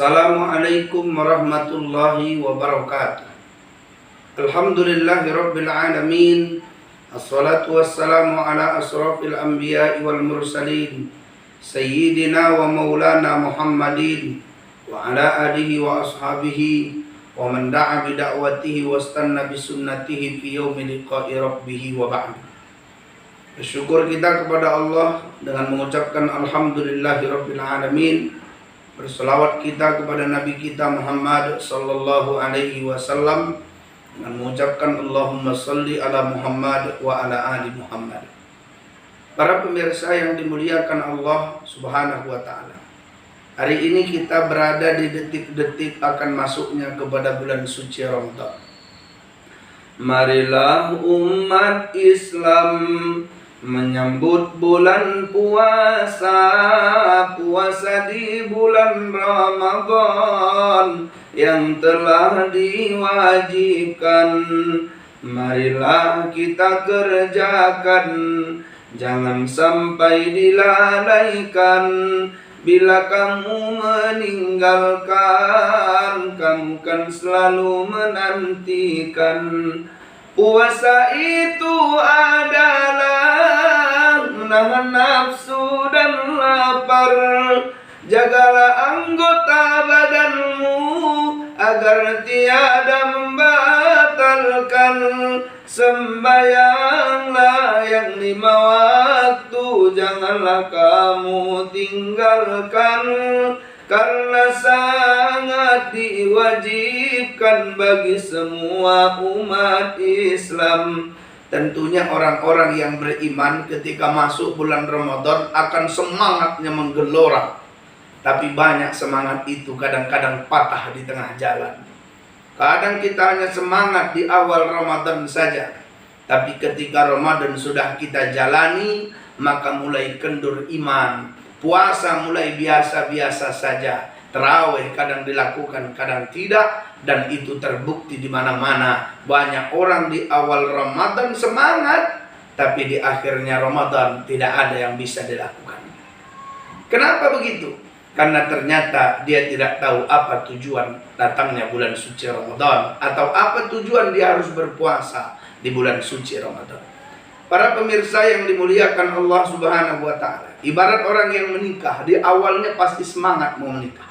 Assalamualaikum warahmatullahi wabarakatuh. Alhamdulillahirabbil alamin. Assalatu wassalamu ala asrafil anbiya'i wal mursalin sayyidina wa maulana Muhammadin wa ala alihi wa ashabihi wa man da'a bi da'watihi wastanna bi sunnatihi fi yaumi liqa'i rabbih wa ba'd. Bersyukur kita kepada Allah dengan mengucapkan alhamdulillahirabbil alamin. Berselawat kita kepada Nabi kita Muhammad sallallahu alaihi wasallam dengan mengucapkan Allahumma salli ala Muhammad wa ala ali Muhammad. Para pemirsa yang dimuliakan Allah Subhanahu wa taala. Hari ini kita berada di detik-detik akan masuknya kepada bulan suci Ramadan. Marilah umat Islam menyambut bulan puasa, puasa di bulan Ramadan yang telah diwajibkan. Marilah kita kerjakan, jangan sampai dilalaikan. Bila kamu meninggalkan, kamu kan selalu menantikan. Puasa itu adalah menahan nafsu dan lapar. Jagalah anggota badanmu agar tiada membatalkan. Sembahyanglah yang 5 waktu, janganlah kamu tinggalkan, karena sangat diwajibkan bagi semua umat Islam. Tentunya orang-orang yang beriman ketika masuk bulan Ramadan akan semangatnya menggelora. Tapi banyak semangat itu kadang-kadang patah di tengah jalan. Kadang kita hanya semangat di awal Ramadan saja, tapi ketika Ramadan sudah kita jalani, maka mulai kendur iman. Puasa mulai biasa-biasa saja. Tarawih kadang dilakukan, kadang tidak, dan itu terbukti di mana-mana. Banyak orang di awal Ramadan semangat, tapi di akhirnya Ramadan tidak ada yang bisa dilakukan. Kenapa begitu? Karena ternyata dia tidak tahu apa tujuan datangnya bulan suci Ramadan, atau apa tujuan dia harus berpuasa di bulan suci Ramadan. Para pemirsa yang dimuliakan Allah Subhanahu wa taala, ibarat orang yang menikah, di awalnya pasti semangat mau menikah.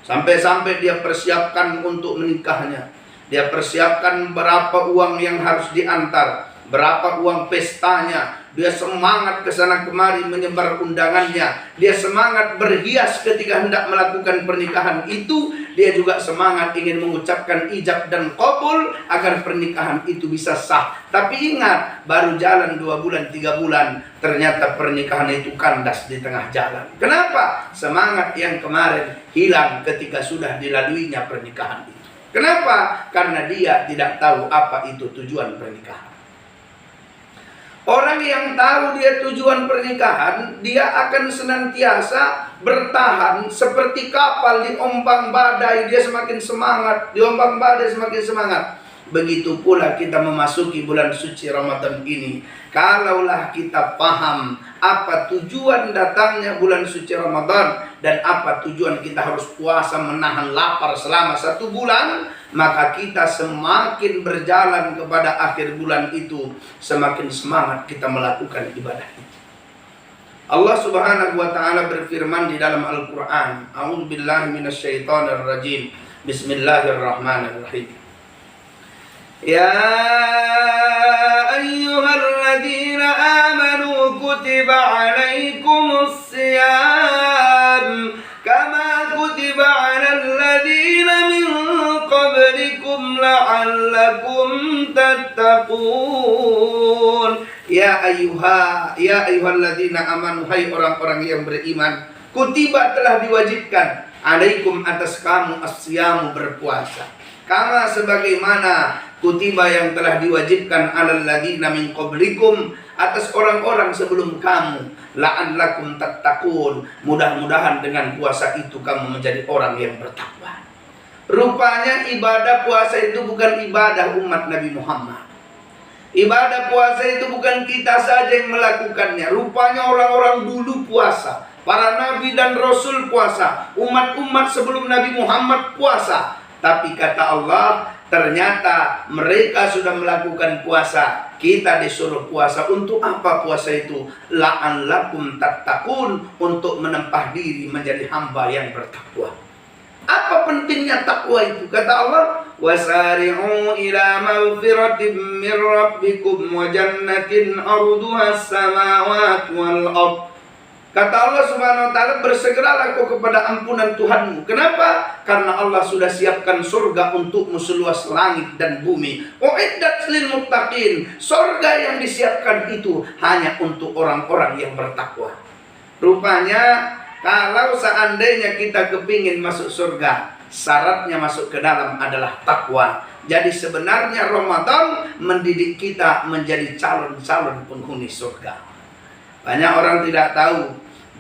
Sampai-sampai dia persiapkan untuk menikahnya. Dia persiapkan berapa uang yang harus diantar, berapa uang pestanya. Dia semangat ke sana kemari menyebar undangannya. Dia semangat berhias ketika hendak melakukan pernikahan itu. Dia juga semangat ingin mengucapkan ijab dan qabul agar pernikahan itu bisa sah. Tapi ingat, baru jalan 2 bulan, 3 bulan, ternyata pernikahan itu kandas di tengah jalan. Kenapa? Semangat yang kemarin hilang ketika sudah dilaluinya pernikahan itu. Kenapa? Karena dia tidak tahu apa itu tujuan pernikahan. Orang yang tahu dia tujuan pernikahan, dia akan senantiasa bertahan seperti kapal diombang badai. Dia semakin semangat, diombang badai semakin semangat. Begitu pula kita memasuki bulan suci Ramadan ini. Kalaulah kita paham apa tujuan datangnya bulan suci Ramadan dan apa tujuan kita harus puasa menahan lapar selama 1 bulan, maka kita semakin berjalan kepada akhir bulan itu, semakin semangat kita melakukan ibadah itu. Allah Subhanahu wa taala berfirman di dalam Al-Qur'an, A'udzubillahi minasyaitonirrajim. Bismillahirrahmanirrahim. Ya ayyuhalladzina amanu kutiba alaikumus siyam kama kutiba alal ladzina min qablikum la'allakum tattaqun. Ya ayyuhalladzina amanu, hai orang-orang yang beriman, kutiba telah diwajibkan, alaikum atas kamu as-siyamu berpuasa. Kama sebagaimana kutiba yang telah diwajibkan alal ladzina min qablikum atas orang-orang sebelum kamu, la'allakum tattaqun, mudah-mudahan dengan puasa itu kamu menjadi orang yang bertakwa. Rupanya ibadah puasa itu bukan ibadah umat Nabi Muhammad. Ibadah puasa itu bukan kita saja yang melakukannya. Rupanya orang-orang dulu puasa, Para nabi dan rasul puasa, umat-umat sebelum Nabi Muhammad puasa. Tapi kata Allah, ternyata mereka sudah melakukan puasa. Kita disuruh puasa. Untuk apa puasa itu? La'allakum tattaqun, untuk menempah diri menjadi hamba yang bertakwa. Apa pentingnya takwa itu? Kata Allah, wasari'u ila maghfiratin min rabbikum wa jannatin arduha as-samawati wal ardh. Kata Allah Subhanahu wa taala, bersegeralah kau kepada ampunan Tuhanmu. Kenapa? Karena Allah sudah siapkan surga untukmu seluas langit dan bumi. Uiddat lil muttaqin. Surga yang disiapkan itu hanya untuk orang-orang yang bertakwa. Rupanya kalau seandainya kita kepingin masuk surga, syaratnya masuk ke dalam adalah takwa. Jadi sebenarnya Ramadan mendidik kita menjadi calon-calon penghuni surga. Banyak orang tidak tahu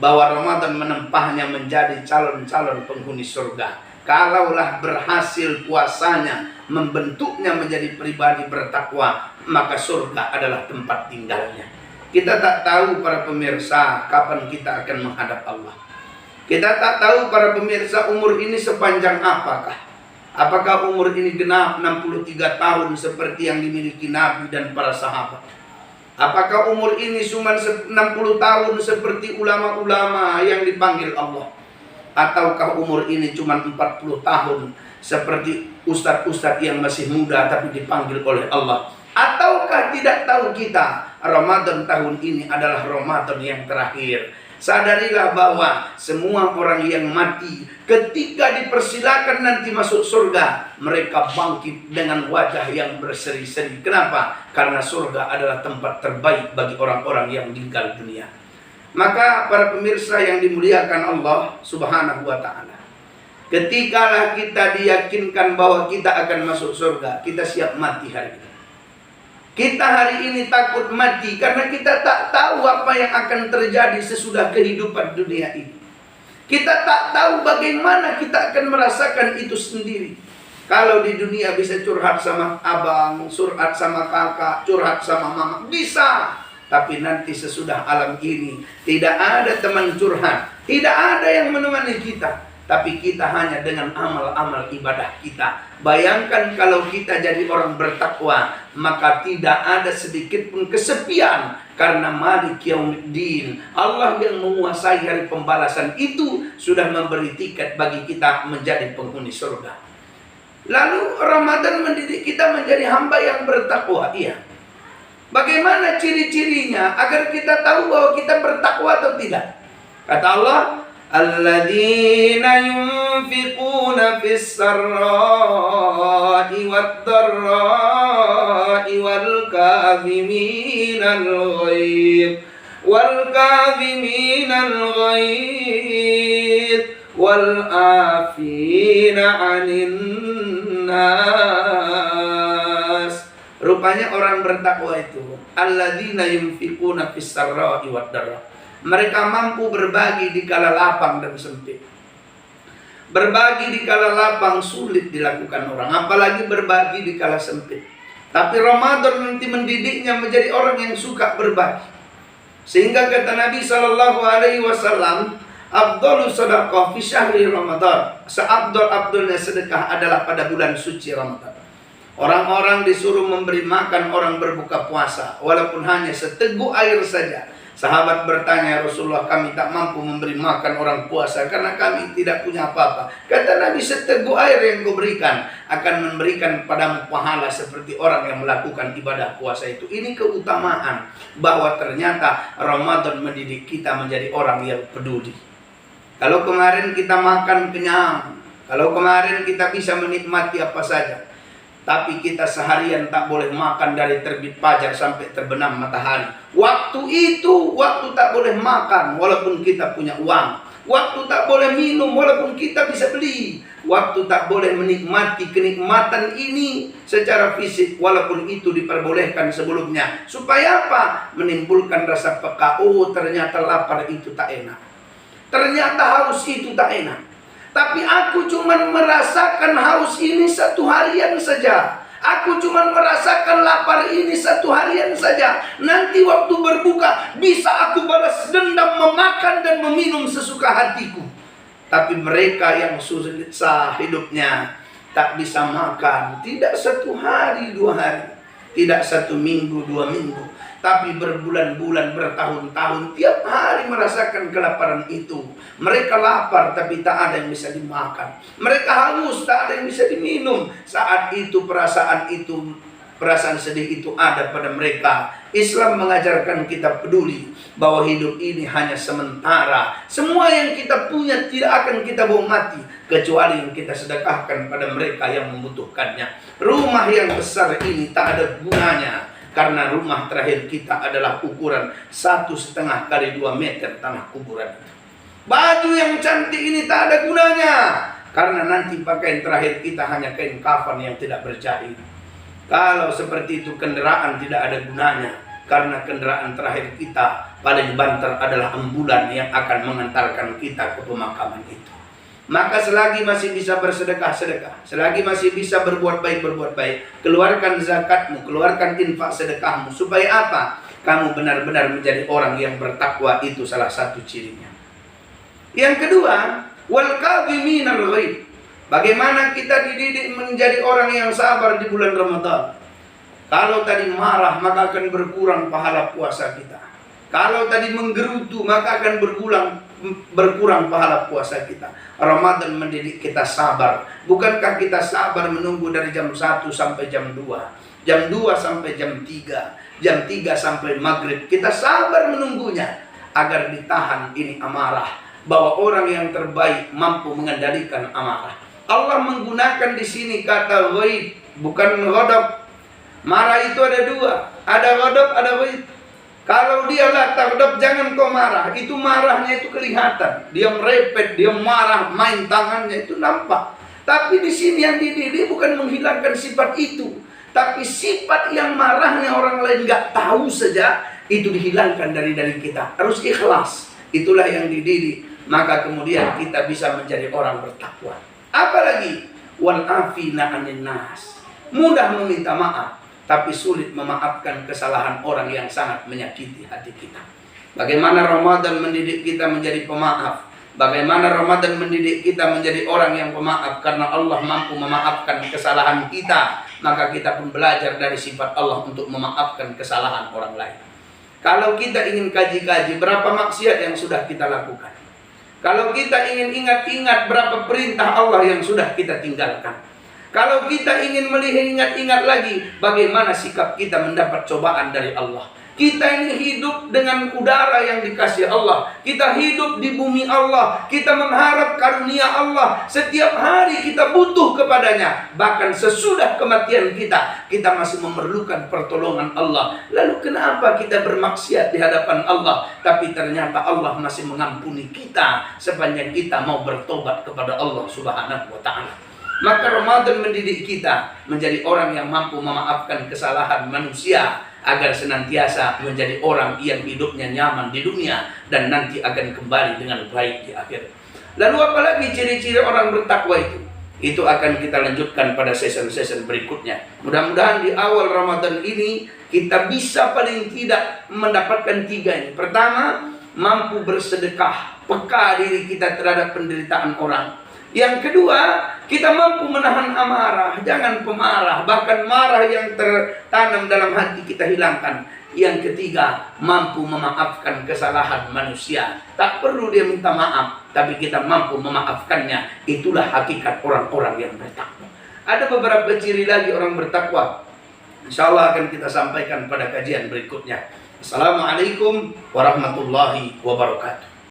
bahwa Ramadan menempahnya menjadi calon-calon penghuni surga. Kalaulah berhasil puasanya membentuknya menjadi pribadi bertakwa, maka surga adalah tempat tinggalnya. Kita tak tahu para pemirsa kapan kita akan menghadap Allah. Kita tak tahu para pemirsa umur ini sepanjang apakah. Apakah umur ini genap 63 tahun seperti yang dimiliki Nabi dan para sahabat? Apakah umur ini cuma 60 tahun seperti ulama-ulama yang dipanggil Allah? Ataukah umur ini cuma 40 tahun seperti ustadz-ustadz yang masih muda tapi dipanggil oleh Allah? Ataukah tidak tahu kita Ramadan tahun ini adalah Ramadan yang terakhir? Sadarilah bahwa semua orang yang mati ketika dipersilakan nanti masuk surga, mereka bangkit dengan wajah yang berseri-seri. Kenapa? Karena surga adalah tempat terbaik bagi orang-orang yang meninggal dunia. Maka para pemirsa yang dimuliakan Allah Subhanahu wa ta'ala, ketikalah kita diyakinkan bahwa kita akan masuk surga, kita siap mati hari ini. Kita hari ini takut mati karena kita tak tahu apa yang akan terjadi sesudah kehidupan dunia ini. Kita tak tahu bagaimana kita akan merasakan itu sendiri. Kalau di dunia bisa curhat sama abang, curhat sama kakak, curhat sama mama, bisa. Tapi nanti sesudah alam ini tidak ada teman curhat, tidak ada yang menemani kita. Tapi kita hanya dengan amal-amal ibadah kita. Bayangkan kalau kita jadi orang bertakwa, maka tidak ada sedikit pun kesepian. Karena Malik Yaumiddin, Allah yang menguasai hari pembalasan itu sudah memberi tiket bagi kita menjadi penghuni surga. Lalu Ramadan mendidik kita menjadi hamba yang bertakwa. Iya. Bagaimana ciri-cirinya agar kita tahu bahwa kita bertakwa atau tidak? Kata Allah, alladzina yunfiquna fis sarra'i wad dharra'i wal kadhiminal ghaidh wal afina 'anil nas. Rupanya orang bertakwa itu alladzina yunfiquna fis sarra'i wad dharra. Mereka mampu berbagi di kala lapang dan sempit. Berbagi di kala lapang sulit dilakukan orang, apalagi berbagi di kala sempit. Tapi Ramadan nanti mendidiknya menjadi orang yang suka berbagi. Sehingga kata Nabi SAW, afdhalus sadaqah fi syahri Ramadan. Seabdul-abdulnya sedekah adalah pada bulan suci Ramadan. Orang-orang disuruh memberi makan orang berbuka puasa, walaupun hanya seteguk air saja. Sahabat bertanya, ya Rasulullah, kami tak mampu memberi makan orang puasa karena kami tidak punya apa-apa. Kata Nabi, seteguk air yang kau berikan akan memberikan padamu pahala seperti orang yang melakukan ibadah puasa itu. Ini keutamaan bahwa ternyata Ramadan mendidik kita menjadi orang yang peduli. Kalau kemarin kita makan kenyang, kalau kemarin kita bisa menikmati apa saja, tapi kita seharian tak boleh makan dari terbit fajar sampai terbenam matahari. Waktu itu, waktu tak boleh makan walaupun kita punya uang. Waktu tak boleh minum walaupun kita bisa beli. Waktu tak boleh menikmati kenikmatan ini secara fisik walaupun itu diperbolehkan sebelumnya. Supaya apa? Menimbulkan rasa peka. Oh, ternyata lapar itu tak enak. Ternyata haus itu tak enak. Tapi aku cuma merasakan haus ini satu harian saja. Aku cuma merasakan lapar ini satu harian saja. Nanti waktu berbuka bisa aku balas dendam, memakan dan meminum sesuka hatiku. Tapi mereka yang susah hidupnya, tak bisa makan, tidak satu hari dua hari, tidak satu minggu dua minggu, tapi berbulan-bulan, bertahun-tahun, tiap hari merasakan kelaparan itu. Mereka lapar tapi tak ada yang bisa dimakan. Mereka haus, tak ada yang bisa diminum. Saat itu perasaan sedih itu ada pada mereka. Islam mengajarkan kita peduli bahwa hidup ini hanya sementara. Semua yang kita punya tidak akan kita bawa mati, kecuali yang kita sedekahkan pada mereka yang membutuhkannya. Rumah yang besar ini tak ada gunanya, karena rumah terakhir kita adalah ukuran 1,5 kali 2 meter tanah kuburan. Baju yang cantik ini tak ada gunanya, karena nanti pakaian terakhir kita hanya kain kafan yang tidak berjahit. Kalau seperti itu, kendaraan tidak ada gunanya, karena kendaraan terakhir kita paling banter adalah ambulan yang akan mengantarkan kita ke pemakaman itu. Maka selagi masih bisa bersedekah-sedekah, selagi masih bisa berbuat baik, keluarkan zakatmu, keluarkan infak sedekahmu. Supaya apa? Kamu benar-benar menjadi orang yang bertakwa, itu salah satu cirinya. Yang kedua, wal kadhiminal ghaidh. Bagaimana kita dididik menjadi orang yang sabar di bulan Ramadan. Kalau tadi marah, maka akan berkurang pahala puasa kita. Kalau tadi menggerutu, maka akan berkurang pahala puasa kita. Ramadan mendidik kita sabar. Bukankah kita sabar menunggu dari jam 1 sampai jam 2, jam 2 sampai jam 3, jam 3 sampai maghrib. Kita sabar menunggunya agar ditahan ini amarah. Bahwa orang yang terbaik mampu mengendalikan amarah. Allah menggunakan di sini kata ghaid, bukan ghadab. Marah itu ada dua, ada ghadab, ada ghaid. Kalau dia la taghdab, jangan kau marah. Itu marahnya itu kelihatan. Dia merepet, dia marah, main tangannya itu nampak. Tapi di sini yang dididik bukan menghilangkan sifat itu, tapi sifat yang marahnya orang lain nggak tahu saja itu dihilangkan dari kita. Harus ikhlas. Itulah yang dididik. Maka kemudian kita bisa menjadi orang bertakwa. Apalagi wal afina 'anil nas. Mudah meminta maaf, tapi sulit memaafkan kesalahan orang yang sangat menyakiti hati kita. Bagaimana Ramadan mendidik kita menjadi pemaaf? Bagaimana Ramadan mendidik kita menjadi orang yang pemaaf? Karena Allah mampu memaafkan kesalahan kita, maka kita pun belajar dari sifat Allah untuk memaafkan kesalahan orang lain. Kalau kita ingin kaji-kaji berapa maksiat yang sudah kita lakukan, kalau kita ingin ingat-ingat berapa perintah Allah yang sudah kita tinggalkan, kalau kita ingin melihat ingat-ingat lagi bagaimana sikap kita mendapat cobaan dari Allah. Kita ini hidup dengan udara yang dikasih Allah. Kita hidup di bumi Allah. Kita mengharap karunia Allah. Setiap hari kita butuh kepadanya. Bahkan sesudah kematian kita masih memerlukan pertolongan Allah. Lalu kenapa kita bermaksiat di hadapan Allah, tapi ternyata Allah masih mengampuni kita sepanjang kita mau bertobat kepada Allah Subhanahu wa ta'ala. Maka Ramadan mendidik kita menjadi orang yang mampu memaafkan kesalahan manusia, agar senantiasa menjadi orang yang hidupnya nyaman di dunia dan nanti akan kembali dengan baik di akhir. Lalu apalagi ciri-ciri orang bertakwa itu? Itu akan kita lanjutkan pada season-season berikutnya. Mudah-mudahan di awal Ramadan ini kita bisa paling tidak mendapatkan 3 ini. Pertama, mampu bersedekah, peka diri kita terhadap penderitaan orang. Yang kedua, kita mampu menahan amarah, jangan pemarah, bahkan marah yang tertanam dalam hati kita hilangkan. Yang ketiga, mampu memaafkan kesalahan manusia. Tak perlu dia minta maaf, tapi kita mampu memaafkannya. Itulah hakikat orang-orang yang bertakwa. Ada beberapa ciri lagi orang bertakwa. Insya Allah akan kita sampaikan pada kajian berikutnya. Assalamualaikum warahmatullahi wabarakatuh.